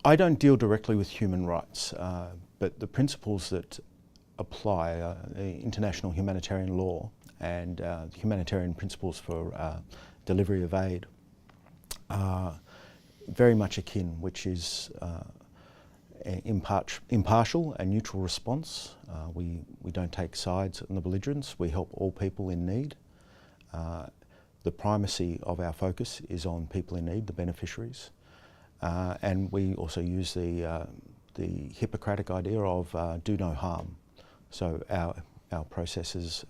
I don't deal directly with human rights, but the principles that apply, the international humanitarian law and humanitarian principles for delivery of aid, are very much akin, which is impartial and neutral response. We don't take sides in the belligerents. We help all people in need. The primacy of our focus is on people in need, the beneficiaries. And we also use the Hippocratic idea of do no harm. So our processes,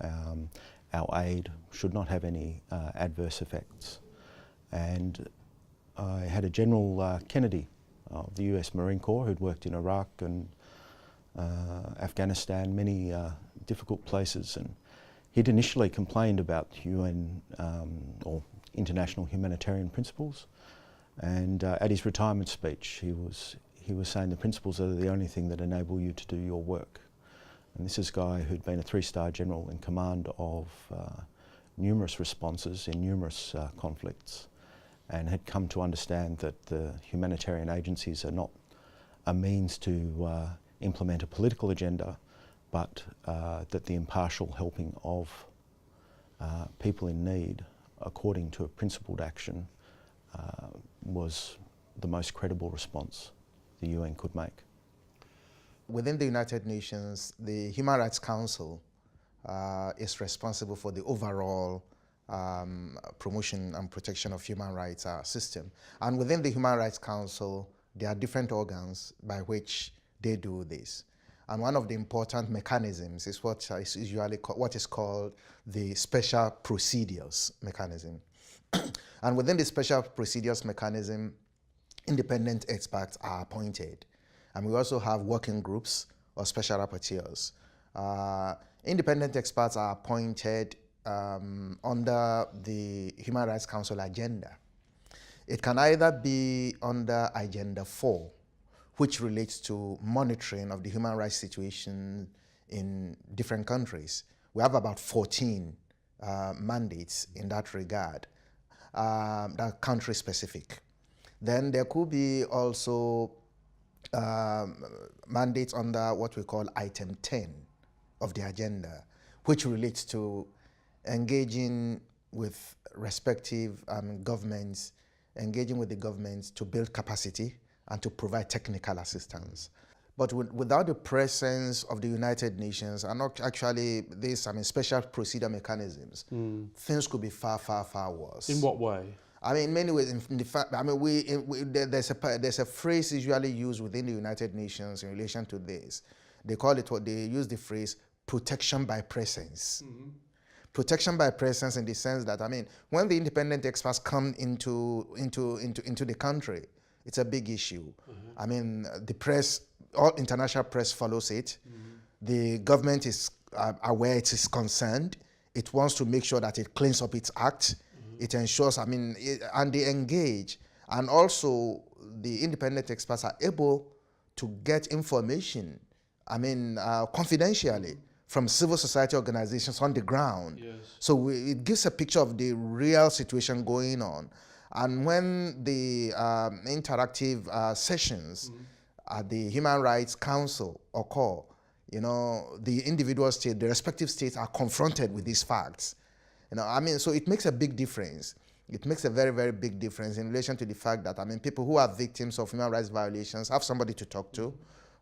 our aid should not have any adverse effects. And I had a General Kennedy of the US Marine Corps who'd worked in Iraq and Afghanistan, many difficult places, and he'd initially complained about UN or international humanitarian principles, and at his retirement speech he was saying the principles are the only thing that enable you to do your work. And this is a guy who'd been a 3-star general in command of numerous responses in numerous conflicts, and had come to understand that the humanitarian agencies are not a means to implement a political agenda, but that the impartial helping of people in need according to a principled action was the most credible response the UN could make. Within the United Nations, the Human Rights Council is responsible for the overall promotion and protection of human rights system. And within the Human Rights Council, there are different organs by which they do this. And one of the important mechanisms is what is usually what is called the Special Procedures Mechanism. And within the Special Procedures Mechanism, independent experts are appointed. And we also have working groups or special rapporteurs. Independent experts are appointed under the Human Rights Council agenda. It can either be under Agenda 4, which relates to monitoring of the human rights situation in different countries. We have about 14 mandates in that regard, that are country specific. Then there could be also mandates under what we call Item 10 of the agenda, which relates to engaging with respective governments, engaging with the governments to build capacity and to provide technical assistance. But without the presence of the United Nations, and not actually this, special procedure mechanisms, things could be far, far, far worse. In what way? In many ways, there's a phrase usually used within the United Nations in relation to this. They use the phrase protection by presence. Mm-hmm. Protection by presence in the sense that, when the independent experts come into the country, it's a big issue. Mm-hmm. The press, all international press follows it. Mm-hmm. The government is aware it is concerned. It wants to make sure that it cleans up its act. Mm-hmm. It ensures, and they engage. And also, the independent experts are able to get information, confidentially, from civil society organizations on the ground. Yes. So it gives a picture of the real situation going on. And when the interactive sessions at the Human Rights Council occur, the individual state, the respective states are confronted with these facts. So it makes a big difference. It makes a very, very big difference in relation to the fact that, people who are victims of human rights violations have somebody to talk to,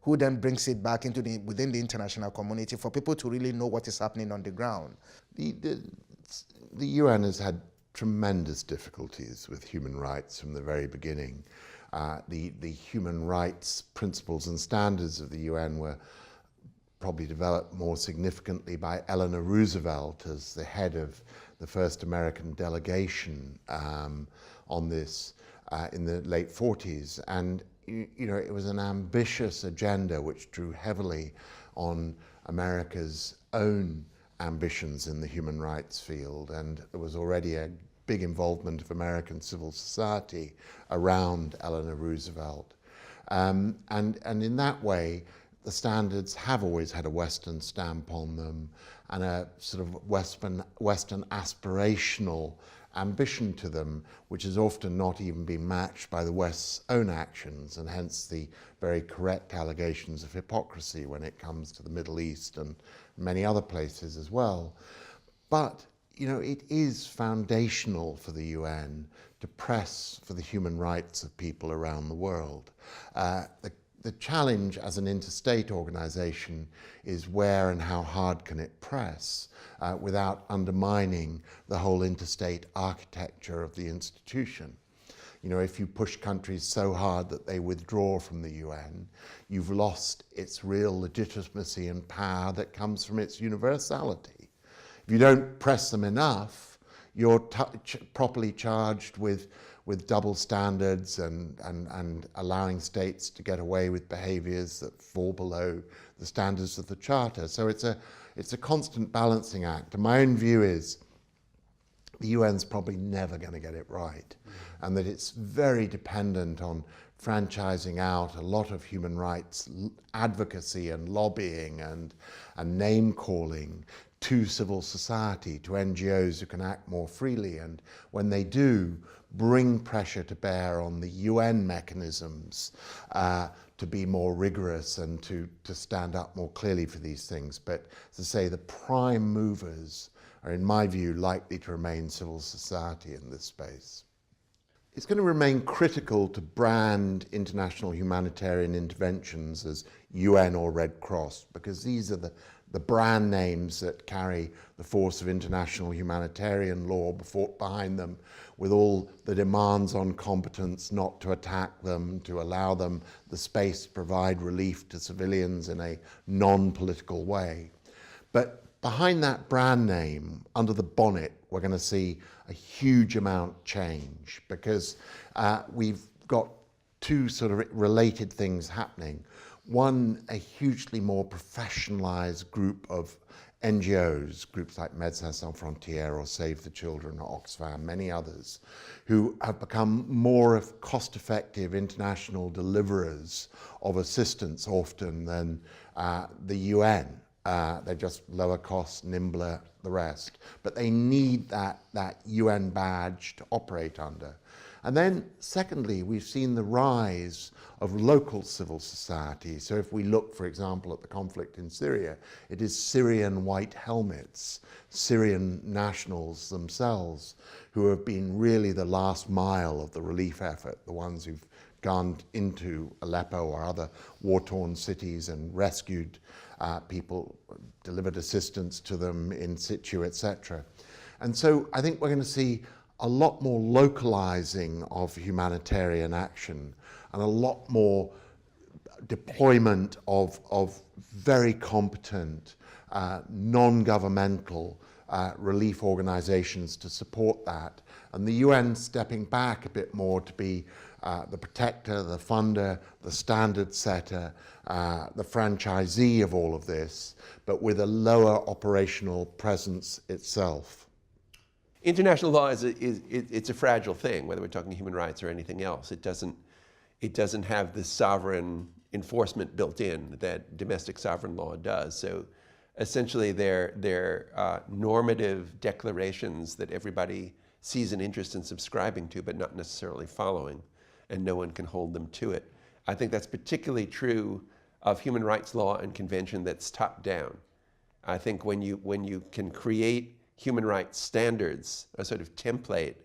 who then brings it back into within the international community for people to really know what is happening on the ground. The UN has had tremendous difficulties with human rights from the very beginning. The human rights principles and standards of the UN were probably developed more significantly by Eleanor Roosevelt as the head of the first American delegation on this in the late 40s. And it was an ambitious agenda which drew heavily on America's own ambitions in the human rights field, and there was already a big involvement of American civil society around Eleanor Roosevelt. And in that way, the standards have always had a Western stamp on them and a sort of Western aspirational ambition to them, which has often not even been matched by the West's own actions, and hence the very correct allegations of hypocrisy when it comes to the Middle East and many other places as well. But, you know, it is foundational for the UN to press for the human rights of people around the world. The challenge as an interstate organization is where and how hard can it press without undermining the whole interstate architecture of the institution. You know, if you push countries so hard that they withdraw from the UN, you've lost its real legitimacy and power that comes from its universality. If you don't press them enough, you're properly charged with double standards and allowing states to get away with behaviors that fall below the standards of the Charter. So it's a constant balancing act. And my own view is the UN's probably never going to get it right, and that it's very dependent on franchising out a lot of human rights advocacy and lobbying and name calling to civil society, to NGOs who can act more freely, and when they do, bring pressure to bear on the UN mechanisms to be more rigorous and to stand up more clearly for these things. But as I say, the prime movers are, in my view, likely to remain civil society in this space. It's going to remain critical to brand international humanitarian interventions as UN or Red Cross, because these are the brand names that carry the force of international humanitarian law behind them, with all the demands on competence not to attack them, to allow them the space to provide relief to civilians in a non-political way. But behind that brand name, under the bonnet, we're going to see a huge amount change, because we've got two sort of related things happening. One, a hugely more professionalized group of NGOs, groups like Médecins Sans Frontières or Save the Children or Oxfam, many others, who have become more cost-effective international deliverers of assistance often than the UN. They're just lower cost, nimbler, the rest. But they need that UN badge to operate under. And then, secondly, we've seen the rise of local civil society. So if we look, for example, at the conflict in Syria, it is Syrian white helmets, Syrian nationals themselves, who have been really the last mile of the relief effort, the ones who've gone into Aleppo or other war-torn cities and rescued people, delivered assistance to them in situ, etc. And so I think we're going to see a lot more localizing of humanitarian action and a lot more deployment of very competent non-governmental relief organizations to support that, and the UN stepping back a bit more to be the protector, the funder, the standard setter, the franchisee of all of this, but with a lower operational presence itself. International law it's a fragile thing, whether we're talking human rights or anything else. It doesn't have the sovereign enforcement built in that domestic sovereign law does. So essentially they're normative declarations that everybody sees an interest in subscribing to but not necessarily following, and no one can hold them to it. I think that's particularly true of human rights law and convention that's top down. I think when you can create human rights standards, a sort of template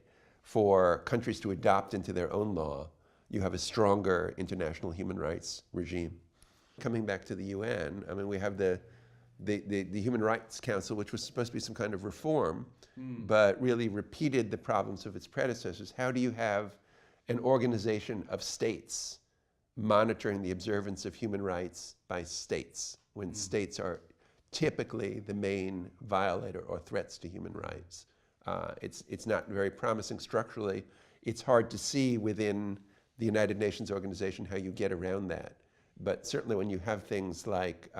for countries to adopt into their own law, you have a stronger international human rights regime. Coming back to the UN, I mean, we have the Human Rights Council, which was supposed to be some kind of reform, but really repeated the problems of its predecessors. How do you have an organization of states monitoring the observance of human rights by states when states are typically the main violator or threats to human rights? It's not very promising structurally. It's hard to see within the United Nations organization how you get around that. But certainly when you have things like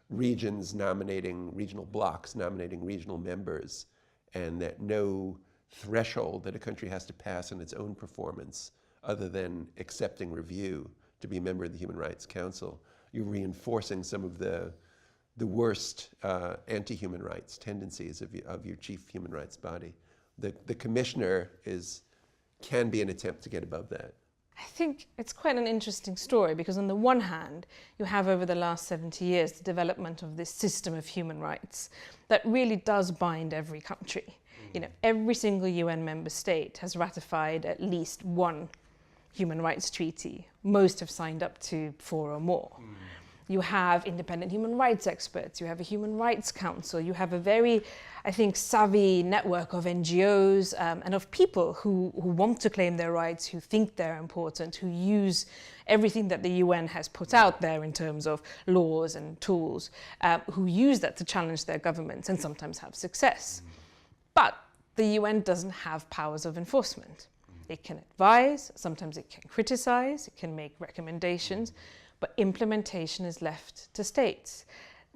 regions nominating regional blocs, nominating regional members, and that no threshold that a country has to pass on its own performance other than accepting review to be a member of the Human Rights Council, you're reinforcing some of the worst anti-human rights tendencies of your chief human rights body. the commissioner can be an attempt to get above that. I think it's quite an interesting story because on the one hand, you have over the last 70 years the development of this system of human rights that really does bind every country. You know, every single UN member state has ratified at least one human rights treaty. Most have signed up to 4 or more. You have independent human rights experts, you have a human rights council, you have a very, I think, savvy network of NGOs and of people who want to claim their rights, who think they're important, who use everything that the UN has put out there in terms of laws and tools, who use that to challenge their governments and sometimes have success. But the UN doesn't have powers of enforcement. It can advise, sometimes it can criticize, it can make recommendations, but implementation is left to states.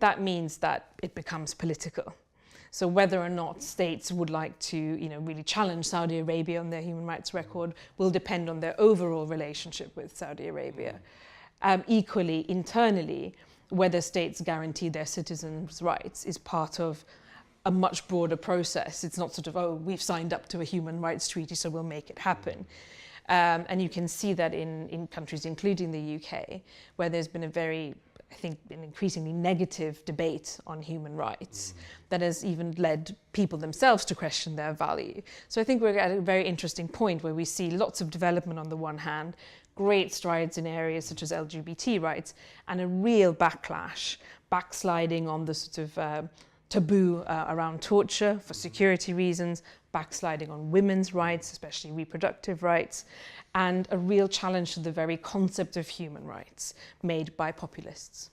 That means that it becomes political. So whether or not states would like to, really challenge Saudi Arabia on their human rights record will depend on their overall relationship with Saudi Arabia. Equally, internally, whether states guarantee their citizens' rights is part of a much broader process. It's not sort of, oh, we've signed up to a human rights treaty, so we'll make it happen. And you can see that in countries, including the UK, where there's been an increasingly negative debate on human rights that has even led people themselves to question their value. So I think we're at a very interesting point where we see lots of development on the one hand, great strides in areas such as LGBT rights, and a real backlash, backsliding on the sort of taboo around torture for security reasons, backsliding on women's rights, especially reproductive rights, and a real challenge to the very concept of human rights made by populists.